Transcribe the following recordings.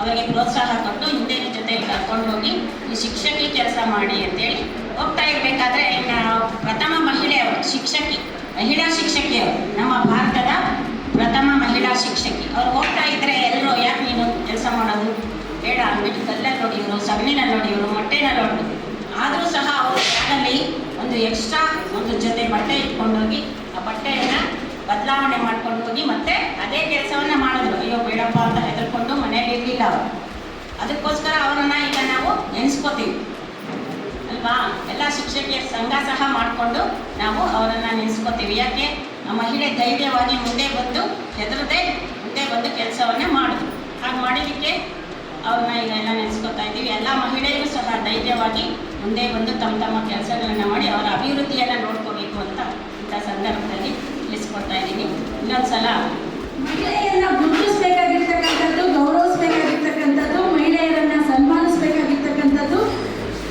ಅವರಿಗೆ ಪ್ರೋತ್ಸಾಹ ಕೊಟ್ಟು ಹಿಂದೆ ಜೊತೆ ಕರ್ಕೊಂಡು ಹೋಗಿ ಈ ಶಿಕ್ಷಕಿ ಕೆಲಸ ಮಾಡಿ ಅಂತೇಳಿ ಹೋಗ್ತಾ ಇರಬೇಕಾದ್ರೆ ಪ್ರಥಮ ಮಹಿಳೆ ಅವರು ಶಿಕ್ಷಕಿ, ಮಹಿಳಾ ಶಿಕ್ಷಕಿಯವರು, ನಮ್ಮ ಭಾರತದ ಪ್ರಥಮ ಮಹಿಳಾ ಶಿಕ್ಷಕಿ. ಅವ್ರು ಹೋಗ್ತಾ ಇದ್ದರೆ ಎಲ್ಲರೂ ಯಾಕೆ ನೀನು ಕೆಲಸ ಮಾಡೋದು ಬೇಡ ಅಂದ್ಬಿಟ್ಟು ಕಲ್ಲಲ್ಲಿ ನೋಡಿದ್ರು, ಸಗಣಿನಲ್ಲಿ ನೋಡಿದ್ರು, ಮೊಟ್ಟೆನಲ್ಲಿ ನೋಡಿದ್ರು. ಆದರೂ ಸಹ ಅವರು ಬ್ಯಾಗಲ್ಲಿ ಒಂದು ಎಕ್ಸ್ಟ್ರಾ ಒಂದು ಜೊತೆ ಬಟ್ಟೆ ಇಟ್ಕೊಂಡೋಗಿ ಆ ಬಟ್ಟೆಯನ್ನು ಬದಲಾವಣೆ ಮಾಡ್ಕೊಂಡು ಹೋಗಿ ಮತ್ತೆ ಅದೇ ಕೆಲಸವನ್ನು ಮಾಡಿದ್ರು. ಅಯ್ಯೋ ಬೇಡಪ್ಪ ಅಂತ ಹೆದರ್ಕೊಂಡು ಮನೇಲಿ ಇರಲಿಲ್ಲ ಅವರು. ಅದಕ್ಕೋಸ್ಕರ ಅವರನ್ನು ಈಗ ನಾವು ನೆನೆಸ್ಕೋತೀವಿ ಅಲ್ವಾ. ಎಲ್ಲ ಶಿಕ್ಷಕಿಯರ ಸಂಘ ಸಹ ಮಾಡಿಕೊಂಡು ನಾವು ಅವರನ್ನು ನೆನೆಸ್ಕೋತೀವಿ. ಯಾಕೆ ಆ ಮಹಿಳೆ ಧೈರ್ಯವಾಗಿ ಮುಂದೆ ಬಂದು ಹೆದರದೆ ಮುಂದೆ ಬಂದು ಕೆಲಸವನ್ನೇ ಮಾಡಿದ್ರು. ಹಾಗೆ ಮಾಡಿದ್ದಕ್ಕೆ ಅವ್ರನ್ನ ಈಗ ಎಲ್ಲ ನೆನೆಸ್ಕೊತಾ ಇದ್ದೀವಿ. ಎಲ್ಲ ಮಹಿಳೆಯರು ಸಹ ಧೈರ್ಯವಾಗಿ ಮುಂದೆ ಬಂದು ತಮ್ಮ ಕೆಲಸಗಳನ್ನು ಮಾಡಿ ಅವರ ಅಭಿವೃದ್ಧಿಯನ್ನು ನೋಡ್ಕೋಬೇಕು ಅಂತ ಇಂಥ ಸಂದರ್ಭದಲ್ಲಿ ತಿಳಿಸ್ಕೊಡ್ತಾ ಇದ್ದೀನಿ. ಇನ್ನೊಂದು ಸಲ ಮಹಿಳೆಯರನ್ನ ಗುರುತಿಸಬೇಕಾಗಿರ್ತಕ್ಕಂಥದ್ದು, ಗೌರವಿಸಬೇಕಾಗಿರ್ತಕ್ಕಂಥದ್ದು, ಮಹಿಳೆಯರನ್ನ ಸನ್ಮಾನಿಸಬೇಕಾಗಿರ್ತಕ್ಕಂಥದ್ದು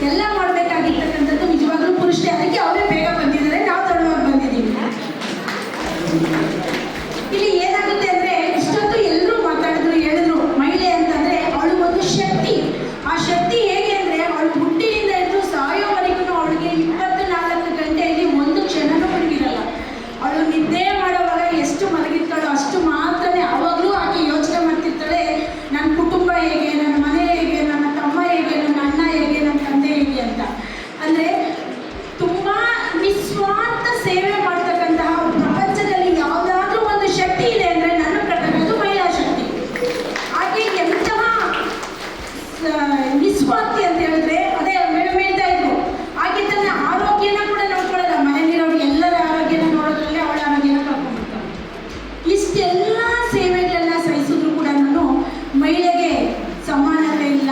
ಎಲ್ಲ ಮಾಡಬೇಕಾಗಿರ್ತಕ್ಕಂಥದ್ದು ನಿಜವಾಗ್ಲೂ ಪುರುಷರೇ. ಅದಕ್ಕೆ ಅವರೇ ಬೇಗ ಬಂದಿದ್ದಾರೆ, ನಾವು ತಡವಾಗಿ ಬಂದಿದ್ದೀವಿ. ಇಲ್ಲಿ ಏನಾಗುತ್ತೆ ಅಂದರೆ ಇಷ್ಟೊತ್ತು ಎಲ್ಲರೂ ಮಾತಾಡಿದ್ರು, ಹೇಳಿದ್ರು ಮಹಿಳೆ ಅಂತಂದರೆ ಅವಳು ಒಂದು ಶಕ್ತಿ. ಆ ಶಕ್ತಿ ಹೇಗೆ ಅಂದರೆ ಅವಳು ಹುಟ್ಟಿನಿಂದ ಹಿಡಿದು ಸಾಯೋವರೆಗೂ ಅವಳಿಗೆ 24 ಗಂಟೆಯಲ್ಲಿ ಒಂದು ಕ್ಷಣನೂ ಬಿಡುವಿರಲ್ಲ. ಅವಳು ನಿದ್ದೆ ಮಾಡೋವಾಗ ಎಷ್ಟು ಮಲಗಿರ್ತಾಳೋ ಅಷ್ಟು ಮಾತ್ರನೇ ಅವಾಗಲೂ ಆಕೆ ಯೋಚನೆ ಮಾಡ್ತಿರ್ತಾಳೆ, ನನ್ನ ಕುಟುಂಬ ಹೇಗೆ, ನನ್ನ ಮನೆ ಹೇಗೆ, ನನ್ನ ತಮ್ಮ ಹೇಗೆ, ನನ್ನ ಅಣ್ಣ ಹೇಗೆ, ನನ್ನ ತಂದೆ ಹೇಗೆ ಅಂತ. ಅಂದರೆ ತುಂಬ ನಿಸ್ವಾರ್ಥ ಸೇವೆ ಮಾಡ್ತಕ್ಕಂತಹ ಪ್ರಪಂಚದಲ್ಲಿ ಯಾವುದಾದ್ರೂ ಒಂದು ಶಕ್ತಿ ಇದೆ ಅಂದರೆ ನನ್ನ ಪ್ರಕಾರ ಅದು ಮಹಿಳಾ ಶಕ್ತಿ. ಆಕೆ ಎಂತಹ ನಿಸ್ವಾರ್ಥಿ ಅಂತ ಹೇಳಿದ್ರೆ ಅದೇ ಮೇಡಮ್ ಹೇಳ್ತಾ ಇದ್ರು, ಆಕೆ ತನ್ನ ಆರೋಗ್ಯನ ಕೂಡ ನೋಡ್ಕೊಳ್ಳಲ್ಲ. ಮನೆಯಲ್ಲಿರೋರು ಎಲ್ಲರ ಆರೋಗ್ಯನ ನೋಡೋದ್ರಲ್ಲೇ ಅವಳ ಆರೋಗ್ಯನ ಕಳ್ಕೊಂಡ್ಬಿಡ್ತಾಳೆ. ಇಷ್ಟೆಲ್ಲ ಸೇವೆಗಳನ್ನ ಸಹಿಸಿದ್ರು ಕೂಡ ಮಹಿಳೆಗೆ ಸಮಾನತೆ ಇಲ್ಲ.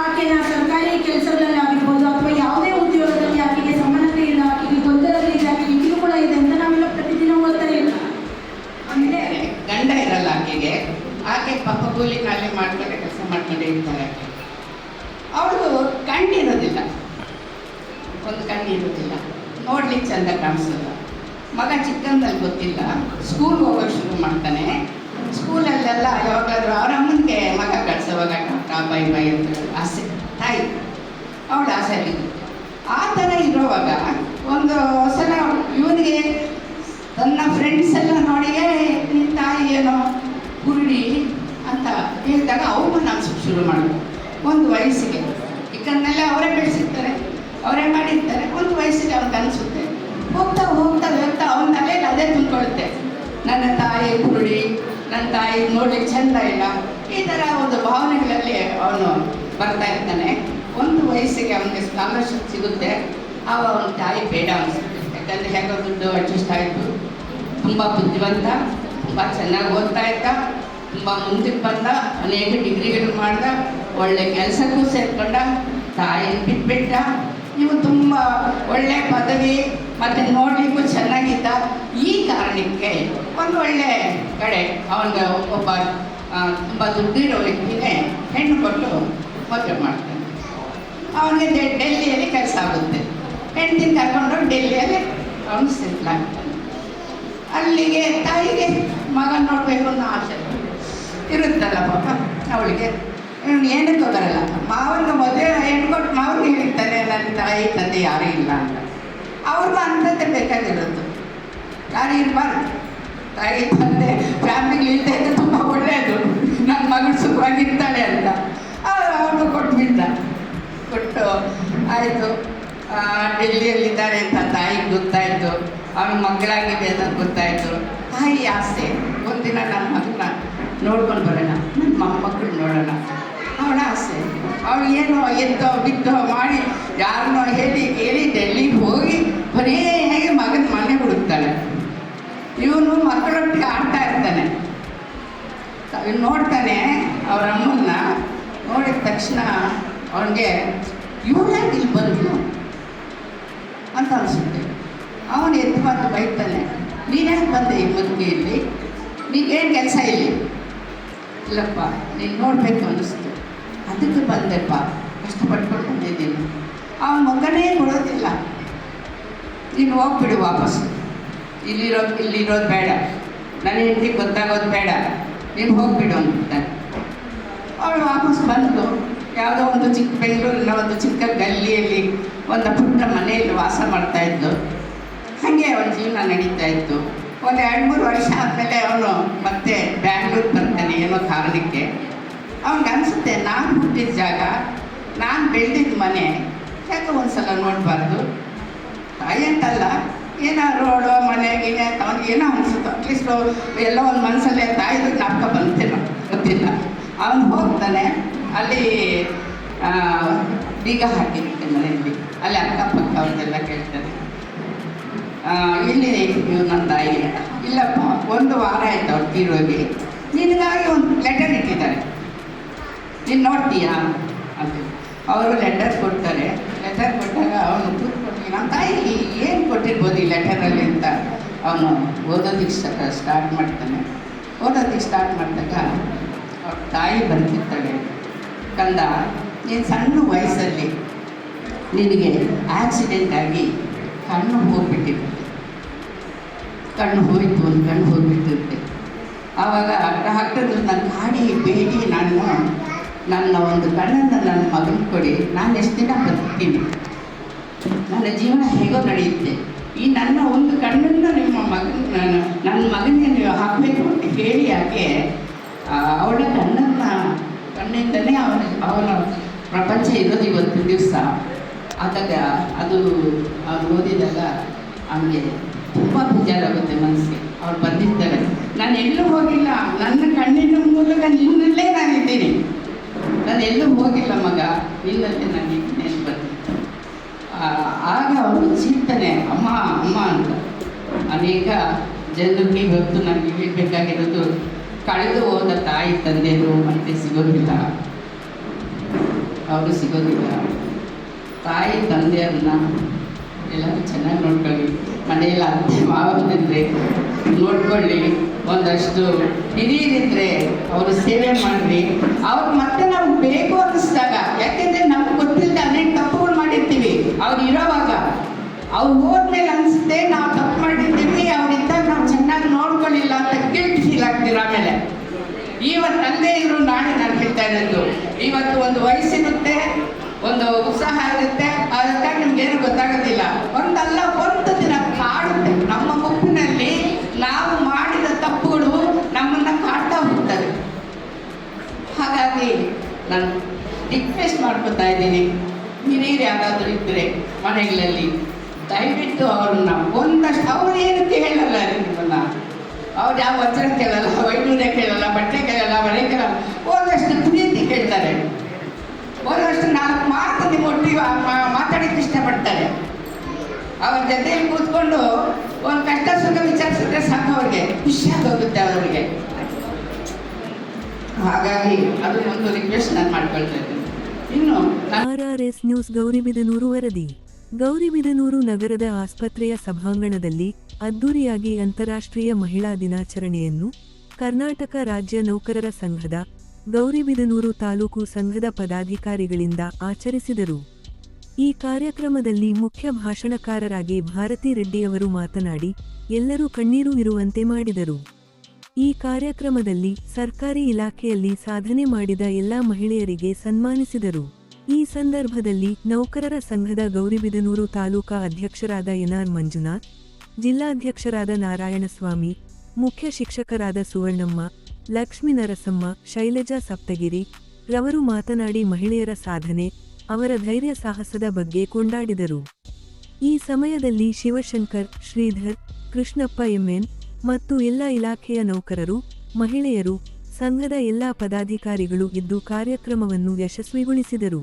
ಆಕೆನ ಸರ್ಕಾರಿ ಕೆಲಸಗಳಲ್ಲಿ ಆಗಿರ್ಬೋದು ಅಥವಾ ಯಾವುದೇ ಉದ್ಯೋಗದಲ್ಲಿ ಆಕೆಗೆ ಸಮಾನತೆ ಇಲ್ಲ, ಆಕೆಗೆ ಗೊಂದಲತೆ ಇದೆ, ಆಕೆಗೆ ಕಿರುಕುಳ ಇದೆ ಅಂತ ನಾವೆಲ್ಲ ಪ್ರತಿದಿನ ಓದ್ತಾರೆ ಇಲ್ಲ. ಅಂದರೆ ಗಂಡ ಇರಲ್ಲ ಆಕೆಗೆ, ಆಕೆ ಪಾಪ ಕೂಲಿ ನಾಲಿ ಮಾಡ್ಕೊಂಡೆ ಕೆಲಸ ಮಾಡ್ಕೊಂಡೇ ಇರ್ತಾರೆ. ಅವಳು ಕಣ್ಣಿರೋದಿಲ್ಲ, ಒಂದು ಕಣ್ಣಿರೋದಿಲ್ಲ, ನೋಡ್ಲಿಕ್ಕೆ ಚಂದ ಕಾಣಿಸಲ್ಲ. ಮಗ ಚಿಕ್ಕಂದಲ್ಲಿ ಗೊತ್ತಿಲ್ಲ, ಸ್ಕೂಲ್ ಹೋಗೋಕೆ ಶುರು ಮಾಡ್ತಾನೆ. ಸ್ಕೂಲಲ್ಲೆಲ್ಲ ಯಾವಾಗಾದ್ರೂ ಅವ್ರ ಅಮ್ಮನಿಗೆ ಮಗ ಕಳ್ಸೋವಾಗ ಬೈ ಬೈ ಅಂತ ಆಸೆ, ತಾಯಿ ಅವಳ ಆಸೆ ಆಗಿದ್ದು. ಆ ಥರ ಇರೋವಾಗ ಒಂದು ಸಲ ಇವನಿಗೆ ತನ್ನ ಫ್ರೆಂಡ್ಸ್ ಎಲ್ಲ ನೋಡಿ ನಿನ್ನ ತಾಯಿ ಏನೋ ಕುರುಡಿ ಅಂತ ಹೇಳಿದಾಗ ಅವನು ಅನ್ಸೋಕ್ಕೆ ಶುರು ಮಾಡಿದ್ರು. ಒಂದು ವಯಸ್ಸಿಗೆ ಚಿಕ್ಕನ್ನೆಲ್ಲ ಅವರೇ ಬೆಳೆಸಿರ್ತಾರೆ, ಅವರೇ ಮಾಡಿರ್ತಾರೆ. ಒಂದು ವಯಸ್ಸಿಗೆ ಅವ್ನಿಗೆ ಅನಿಸುತ್ತೆ. ಹೋಗ್ತಾ ಹೋಗ್ತಾ ಹೋಗ್ತಾ ಅವನ ತಲೆಯಲ್ಲಿ ಅದೇ ತುಂಬಿಕೊಳ್ಳುತ್ತೆ, ನನ್ನ ತಾಯಿ ಕುರುಡಿ, ನನ್ನ ತಾಯಿ ನೋಡ್ಲಿಕ್ಕೆ ಚೆಂದ ಇಲ್ಲ, ಈ ಥರ ಒಂದು ಭಾವನೆಗಳಲ್ಲಿ ಅವನು ಬರ್ತಾ ಇರ್ತಾನೆ. ಒಂದು ವಯಸ್ಸಿಗೆ ಅವನಿಗೆ ಸ್ಕಾಲರ್ಶಿಪ್ ಸಿಗುತ್ತೆ. ಆವಾಗ ಅವನ ತಾಯಿ ಬೇಡ ಅನಿಸುತ್ತೆ. ಯಾಕಂದರೆ ಹೇಗೋ ದುಡ್ಡು ಅಡ್ಜಸ್ಟ್ ಆಯಿತು. ತುಂಬ ಬುದ್ಧಿವಂತ, ತುಂಬ ಚೆನ್ನಾಗಿ ಓದ್ತಾ ಇದ್ದ, ತುಂಬ ಮುಂದಕ್ಕೆ ಬಂದ, ಅನೇಕ ಡಿಗ್ರಿಗಳು ಮಾಡ್ದ, ಒಳ್ಳೆ ಕೆಲಸಕ್ಕೂ ಸೇರ್ಕೊಂಡ, ತಾಯಿನ ಬಿಟ್ಬಿಟ್ಟ. ಇವು ತುಂಬ ಒಳ್ಳೆ ಪದವಿ ಮತ್ತು ನೋಡಲಿಕ್ಕೂ ಚೆನ್ನಾಗಿದ್ದ. ಈ ಕಾರಣಕ್ಕೆ ಒಂದು ಒಳ್ಳೆ ಕಡೆ ಅವನಿಗೆ ಒಬ್ಬ ತುಂಬ ದುಡ್ಡಿರೋ ವ್ಯಕ್ತಿನೇ ಹೆಣ್ಣು ಕೊಟ್ಟು ಮದುವೆ ಮಾಡ್ತಾನೆ. ಅವನಿಗೆ ಡೆಲ್ಲಿಯಲ್ಲಿ ಕೆಲಸ ಆಗುತ್ತೆ. ಹೆಂಡತಿನ ಕರ್ಕೊಂಡು ಡೆಲ್ಲಿಯಲ್ಲಿ ಅವನು ಸೆಟ್ಲ್ ಆಗ್ತಾನೆ. ಅಲ್ಲಿಗೆ ತಾಯಿಗೆ ಮಗನ ನೋಡಬೇಕು ಅನ್ನೋ ಆಸೆ ಇರುತ್ತಲ್ಲ ಪಾಪ ಅವಳಿಗೆ. ಏನಕ್ಕೂ ಬರಲ್ಲ. ಮಾವನಿಗೆ ಮದುವೆ ಹೆಣ್ಣು ಕೊಟ್ಟು ಮಾವನಿಗೆ ಹೇಳ್ತಾನೆ, ನನ್ನ ತಾಯಿ ತಂದೆ ಯಾರೂ ಇಲ್ಲ ಅಂತ. ಅವ್ರಿಗೂ ಅಂಥದ್ದೇ ಬೇಕಾಗಿರೋದು, ಯಾರು ಇರಬಾರ್ದು. ತಾಯಿ ತಂದೆ ಫ್ಯಾಮಿಲಿ ಇಲ್ಲದೆ ಇದ್ದರೆ ತುಂಬ ಒಳ್ಳೆಯದು, ನನ್ನ ಮಗಳು ಸುಖವಾಗಿರ್ತಾಳೆ ಅಂತ ಅವನು ಕೊಟ್ಬಿಟ್ಟ. ಕೊಟ್ಟು ಆಯಿತು. ಡೆಲ್ಲಿಯಲ್ಲಿದ್ದಾರೆ ಅಂತ ತಾಯಿಗೆ ಗೊತ್ತಾಯಿತು, ಅವನ ಮಕ್ಕಳಾಗಿದೆ ಅಂತ ಗೊತ್ತಾಯಿತು. ತಾಯಿ ಆಸೆ, ಒಂದಿನ ನನ್ನ ಮಗನ ನೋಡ್ಕೊಂಡು ಬರೋಣ, ನನ್ನ ಮೊಮ್ಮಕ್ಕಳು ನೋಡೋಣ, ಅವಳ ಆಸೆ. ಅವಳು ಏನೋ ಎದ್ದೋ ಬಿದ್ದೋ ಮಾಡಿ ಯಾರನ್ನೋ ಹೇಳಿ ಡೆಲ್ಲಿಗೆ ಹೋಗಿ ಬರೀ ಹೇಗೆ ಮಗನ ಮನೆ ಹುಡುಕ್ತಾಳೆ. ಇವನು ಮಕ್ಕಳೊಟ್ಟಿಗೆ ಆಡ್ತಾ ಇರ್ತಾನೆ. ನೋಡ್ತಾನೆ ಅವ್ರ ಅಮ್ಮನ್ನ. ನೋಡಿದ ತಕ್ಷಣ ಅವನಿಗೆ ಇವಳಾಗಿ ಇಲ್ಲಿ ಬಂದು ಅಂತ ಅನಿಸುತ್ತೆ. ಅವನು ಎದ್ದು ಬಂದು ಬೈತಾನೆ, ನೀನ್ಯಾಕೆ ಬಂದೆ ಈ ಮದುವೆಯಲ್ಲಿ, ನೀನೇನು ಕೆಲಸ ಇಲ್ಲಿ? ಇಲ್ಲಪ್ಪ, ನೀನು ನೋಡಬೇಕು ಅನ್ನಿಸ್ತು, ಅದಕ್ಕೆ ಬಂದೆಪ್ಪ, ಕಷ್ಟಪಟ್ಕೊಂಡು ಬಂದಿದ್ದೀನಿ. ಅವನ ಮಗನೇ ಕೊಡೋದಿಲ್ಲ. ನೀನು ಹೋಗ್ಬಿಡು ವಾಪಸ್, ಇಲ್ಲಿರೋದು ಬೇಡ, ನನ್ನ ಹೆಂಡತಿಗೆ ಗೊತ್ತಾಗೋದು ಬೇಡ, ನೀನು ಹೋಗ್ಬಿಡು ಅಂತಾನೆ. ಅವಳು ವಾಪಸ್ ಬಂದು ಯಾವುದೋ ಒಂದು ಚಿಕ್ಕ ಬೆಂಗಳೂರಿನ ಒಂದು ಚಿಕ್ಕ ಗಲ್ಲಿಯಲ್ಲಿ ಒಂದು ಪುಟ್ಟ ಮನೆಯಲ್ಲಿ ವಾಸ ಮಾಡ್ತಾಯಿದ್ದು. ಹಾಗೆ ಅವನ ಜೀವನ ನಡೀತಾ ಇತ್ತು. ಒಂದು 2-3 ವರ್ಷ ಆದಮೇಲೆ ಅವನು ಮತ್ತೆ ಬ್ಯಾಂಗ್ಳೂರು ಬರ್ತಾನೆ ಏನೋ ಕಾರಣಕ್ಕೆ. ಅವನಿಗನ್ಸುತ್ತೆ, ನಾನು ಹುಟ್ಟಿದ ಜಾಗ, ನಾನು ಬೆಳೆದಿದ್ದ ಮನೆ ಯಾಕೆ ಒಂದು ಸಲ ನೋಡಬಾರ್ದು. ತಾಯಿ ಅಂತಲ್ಲ, ಏನೋ ರೋಡು ಮನೆ ಗಿನೆ ಅವ್ನಿಗೆ ಏನೋ ಅನಿಸುತ್ತೋ, ಅಟ್ಲೀಸ್ಟು ಎಲ್ಲೋ ಒಂದು ಮನಸ್ಸಲ್ಲೇ ತಾಯಿದು ಜ್ಞಾಪಕ ಬಂತೇನೋ ಗೊತ್ತಿಲ್ಲ. ಅವನು ಹೋಗ್ತಾನೆ, ಅಲ್ಲಿ ಬೀಗ ಹಾಕಿರುತ್ತೆ ಮನೆಯಲ್ಲಿ. ಅಲ್ಲಿ ಅಕ್ಕಪಕ್ಕ ಅವ್ರದ್ದೆಲ್ಲ ಕೇಳ್ತಾರೆ, ಇಲ್ಲಿ ನೀವು ನನ್ನ ತಾಯಿ. ಇಲ್ಲಪ್ಪ, 1 ವಾರ ಆಯ್ತು ಅವ್ರು ತೀರೋಗಿ, ನಿನಗಾಗಿ ಒಂದು ಲೆಟರ್ ಇಟ್ಟಿದ್ದಾರೆ, ನೀನು ನೋಡ್ತೀಯಾ ಅಂತ. ಅವರು ಲೆಟರ್ ಕೊಡ್ತಾರೆ. ಲೆಟರ್ ಕೊಟ್ಟಾಗ ಅವನು ಕೂತ್ಕೊಂಡು, ನಮ್ಮ ತಾಯಿ ಏನು ಕೊಟ್ಟಿರ್ಬೋದು ಈ ಲೆಟರಲ್ಲಿ ಅಂತ ಅವನು ಓದೋದಕ್ಕೆ ಸ್ಟಾರ್ಟ್ ಮಾಡ್ತಾನೆ. ಓದೋದಕ್ಕೆ ಸ್ಟಾರ್ಟ್ ಮಾಡಿದಾಗ ಅವ್ರ ತಾಯಿ ಬರ್ತಿರ್ತಾಳೆ, ಕಂದ, ನೀನು ಸಣ್ಣ ವಯಸ್ಸಲ್ಲಿ ನಿನಗೆ ಆಕ್ಸಿಡೆಂಟ್ ಆಗಿ ಕಣ್ಣು ಹೋಗಿಬಿಟ್ಟಿರುತ್ತೆ, ಕಣ್ಣು ಹೋಯಿತು, ಒಂದು ಕಣ್ಣು ಹೋಗಿಬಿಟ್ಟಿರುತ್ತೆ. ಆವಾಗ ಡಾಕ್ಟರ್ ನನ್ನ ಕಾಡಿ ಬೇಡಿ ನನ್ನ ಒಂದು ಕಣ್ಣನ್ನು ನನ್ನ ಮಗನ ಕೊಡಿ, ನಾನು ಎಷ್ಟು ದಿನ ಬದುಕ್ತೀನಿ, ನನ್ನ ಜೀವನ ಹೇಗೋ ನಡೆಯುತ್ತೆ, ಈ ನನ್ನ ಒಂದು ಕಣ್ಣನ್ನು ನಿಮ್ಮ ನನ್ನ ಮಗನಿಗೆ ನೀವು ಹಾಕಬೇಕು ಅಂತ ಹೇಳಿ ಯಾಕೆ ಅವಳ ಕಣ್ಣಿಂದಲೇ ಅವನ ಪ್ರಪಂಚ ಇರೋದು ಇವತ್ತು ದಿವಸ. ಆದಾಗ ಅದು ಅವ್ರು ಓದಿದಾಗ ಅವನಿಗೆ ತುಂಬ ಬೇಜಾರಾಗುತ್ತೆ ಮನಸ್ಸಿಗೆ. ಅವ್ರು ಬಂದಿರ್ತಾರೆ, ನಾನು ಎಲ್ಲೂ ಹೋಗಿಲ್ಲ, ನನ್ನ ಕಣ್ಣಿನ ಮೂಲಕ ನಿನ್ನಲ್ಲೇ ನಾನಿದ್ದೀನಿ, ನಾನು ಎಲ್ಲೂ ಹೋಗಿಲ್ಲ ಮಗ, ನಿನ್ನಲ್ಲೇ ನಾನು ಇದ್ದೀನಿ ಅಂತ ಬಂದಿದ್ದೆ. ಆಗ ಅವನು ಚಿಂತನೆ, ಅಮ್ಮ ಅಮ್ಮ ಅಂತ. ಅನೇಕ ಜನರಿಗೆ ಇವತ್ತು ನನಗೆ ಹೇಳಬೇಕಾಗಿರೋದು, ಕಳೆದು ಹೋದ ತಾಯಿ ತಂದೆಯರು ಮತ್ತೆ ಸಿಗೋದಿಲ್ಲ, ಅವರು ಸಿಗೋದಿಲ್ಲ. ತಾಯಿ ತಂದೆಯರನ್ನ ಎಲ್ಲರೂ ಚೆನ್ನಾಗಿ ನೋಡ್ಕೊಳ್ಳಿ. ಮನೆಯಲ್ಲಿ ಅತ್ತೆ ಮಾವನಿದ್ರೆ ನೋಡ್ಕೊಳ್ಳಿ, ಒಂದಷ್ಟು ಹಿರಿಯರಿದ್ದರೆ ಅವರು ಸೇವೆ ಮಾಡಿರಿ. ಅವ್ರು ಮತ್ತೆ ನಮ್ಗೆ ಬೇಕು ಅನ್ನಿಸ್ದಾಗ, ಯಾಕೆಂದರೆ ನಮ್ಗೆ ಗೊತ್ತಿಲ್ಲದೆ ಅನೇಕ ತಪ್ಪುಗಳು ಮಾಡಿರ್ತೀವಿ. ಅವ್ರು ಇರೋವಾಗ, ಅವ್ರು ಹೋದ್ಮೇಲೆ ಅನಿಸುತ್ತೆ ನಾವು ತಪ್ಪು ಮಾಡಿರ್ತೀವಿ, ಅವ್ರಿದ್ದಾಗ ನಾವು ಚೆನ್ನಾಗಿ ನೋಡ್ಕೊಳ್ಳಿಲ್ಲ ಅಂತ ಗಿಲ್ಟ್ ಫೀಲ್ ಆಗ್ತೀರ. ಆಮೇಲೆ ಇವತ್ತು ಅಲ್ಲೇ ಇರು, ನಾಳೆ ನಾನು ಹೇಳ್ತಾ ಇರೋದು, ಇವತ್ತು ಒಂದು ವಯಸ್ಸಿರುತ್ತೆ, ಒಂದು ಉತ್ಸಾಹ ಇರುತ್ತೆ, ಅದಕ್ಕಾಗಿ ನಿಮ್ಗೇನು ಗೊತ್ತಾಗೋದಿಲ್ಲ. ಒಂದು ದಿನ ಕಾಡುತ್ತೆ, ನಮ್ಮ ಮುಪ್ಪಿನಲ್ಲಿ ನಾವು ಮಾಡಿದ ತಪ್ಪುಗಳು ನಮ್ಮನ್ನು ಕಾಡ್ತಾ ಹೋಗ್ತದೆ. ಹಾಗಾಗಿ ನಾನು ರಿಕ್ವೆಸ್ಟ್ ಮಾಡ್ಕೊತಾ ಇದ್ದೀನಿ, ಹಿರಿಯರು ಯಾರಾದರೂ ಇದ್ದರೆ ಮನೆಗಳಲ್ಲಿ ದಯವಿಟ್ಟು ಅವ್ರನ್ನ ಒಂದಷ್ಟು, ಅವ್ರು ಏನಕ್ಕೆ ಹೇಳಲ್ಲ ನಿಮ್ಮನ್ನು, ಅವ್ರು ಯಾವ ವಚನ ಕೇಳಲ್ಲ, ವೈದ್ಯರೇ ಕೇಳಲ್ಲ, ಬಟ್ಟೆ ಕೇಳಲ್ಲ, ಮನೆ ಕೇಳಲ್ಲ, ಒಂದಷ್ಟು ಪ್ರೀತಿ ಕೇಳ್ತಾರೆ, ಒಂದಷ್ಟು 4 ಮಾತು ನಿಮ್ಮ ಒಟ್ಟಿಗೆ ಮಾತಾಡೋಕ್ಕೆ ಇಷ್ಟಪಡ್ತಾರೆ. ಅವ್ರ ಜೊತೆಯಲ್ಲಿ ಕೂತ್ಕೊಂಡು ಒಂದು ಕಷ್ಟ ಸುಖ ವಿಚಾರಿಸಿದ್ರೆ ಸಾಕು, ಅವ್ರಿಗೆ ಖುಷಿಯಾಗೋಗುತ್ತೆ ಅವರಿಗೆ. ಹಾಗಾಗಿ ಅದು ಒಂದು ರಿಕ್ವೆಸ್ಟ್ ನಾನು ಮಾಡ್ಕೊಳ್ತಾ ಇದ್ದೀನಿ. ಇನ್ನು RRS ನ್ಯೂಸ್ ಗೌರಿಬಿದನೂರು ವರದಿ. ಗೌರಿಬಿದನೂರು ನಗರದ ಆಸ್ಪತ್ರೆಯ ಸಭಾಂಗಣದಲ್ಲಿ ಅದ್ದೂರಿಯಾಗಿ ಅಂತಾರಾಷ್ಟ್ರೀಯ ಮಹಿಳಾ ದಿನಾಚರಣೆಯನ್ನು ಕರ್ನಾಟಕ ರಾಜ್ಯ ನೌಕರರ ಸಂಘದ ಗೌರಿಬಿದನೂರು ತಾಲೂಕು ಸಂಘದ ಪದಾಧಿಕಾರಿಗಳಿಂದ ಆಚರಿಸಿದರು. ಈ ಕಾರ್ಯಕ್ರಮದಲ್ಲಿ ಮುಖ್ಯ ಭಾಷಣಕಾರರಾಗಿ ಭಾರತಿ ರೆಡ್ಡಿಯವರು ಮಾತನಾಡಿ ಎಲ್ಲರೂ ಕಣ್ಣೀರು ಇರುವಂತೆ ಮಾಡಿದರು. ಈ ಕಾರ್ಯಕ್ರಮದಲ್ಲಿ ಸರ್ಕಾರಿ ಇಲಾಖೆಯಲ್ಲಿ ಸಾಧನೆ ಮಾಡಿದ ಎಲ್ಲ ಮಹಿಳೆಯರಿಗೆ ಸನ್ಮಾನಿಸಿದರು. ಈ ಸಂದರ್ಭದಲ್ಲಿ ನೌಕರರ ಸಂಘದ ಗೌರಿಬಿದನೂರು ತಾಲೂಕಾ ಅಧ್ಯಕ್ಷರಾದ ಎನ್ಆರ್ ಮಂಜುನಾಥ್, ಜಿಲ್ಲಾಧ್ಯಕ್ಷರಾದ ನಾರಾಯಣಸ್ವಾಮಿ, ಮುಖ್ಯ ಶಿಕ್ಷಕರಾದ ಸುವರ್ಣಮ್ಮ, ಲಕ್ಷ್ಮೀ ನರಸಮ್ಮ, ಶೈಲಜಾ ಸಪ್ತಗಿರಿ ರವರು ಮಾತನಾಡಿ ಮಹಿಳೆಯರ ಸಾಧನೆ, ಅವರ ಧೈರ್ಯ ಸಾಹಸದ ಬಗ್ಗೆ ಕೊಂಡಾಡಿದರು. ಈ ಸಮಯದಲ್ಲಿ ಶಿವಶಂಕರ್, ಶ್ರೀಧರ್, ಕೃಷ್ಣಪ್ಪ ಎಂಎನ್ ಮತ್ತು ಎಲ್ಲ ಇಲಾಖೆಯ ನೌಕರರು, ಮಹಿಳೆಯರು, ಸಂಘದ ಎಲ್ಲ ಪದಾಧಿಕಾರಿಗಳು ಇದ್ದು ಕಾರ್ಯಕ್ರಮವನ್ನು ಯಶಸ್ವಿಗೊಳಿಸಿದರು.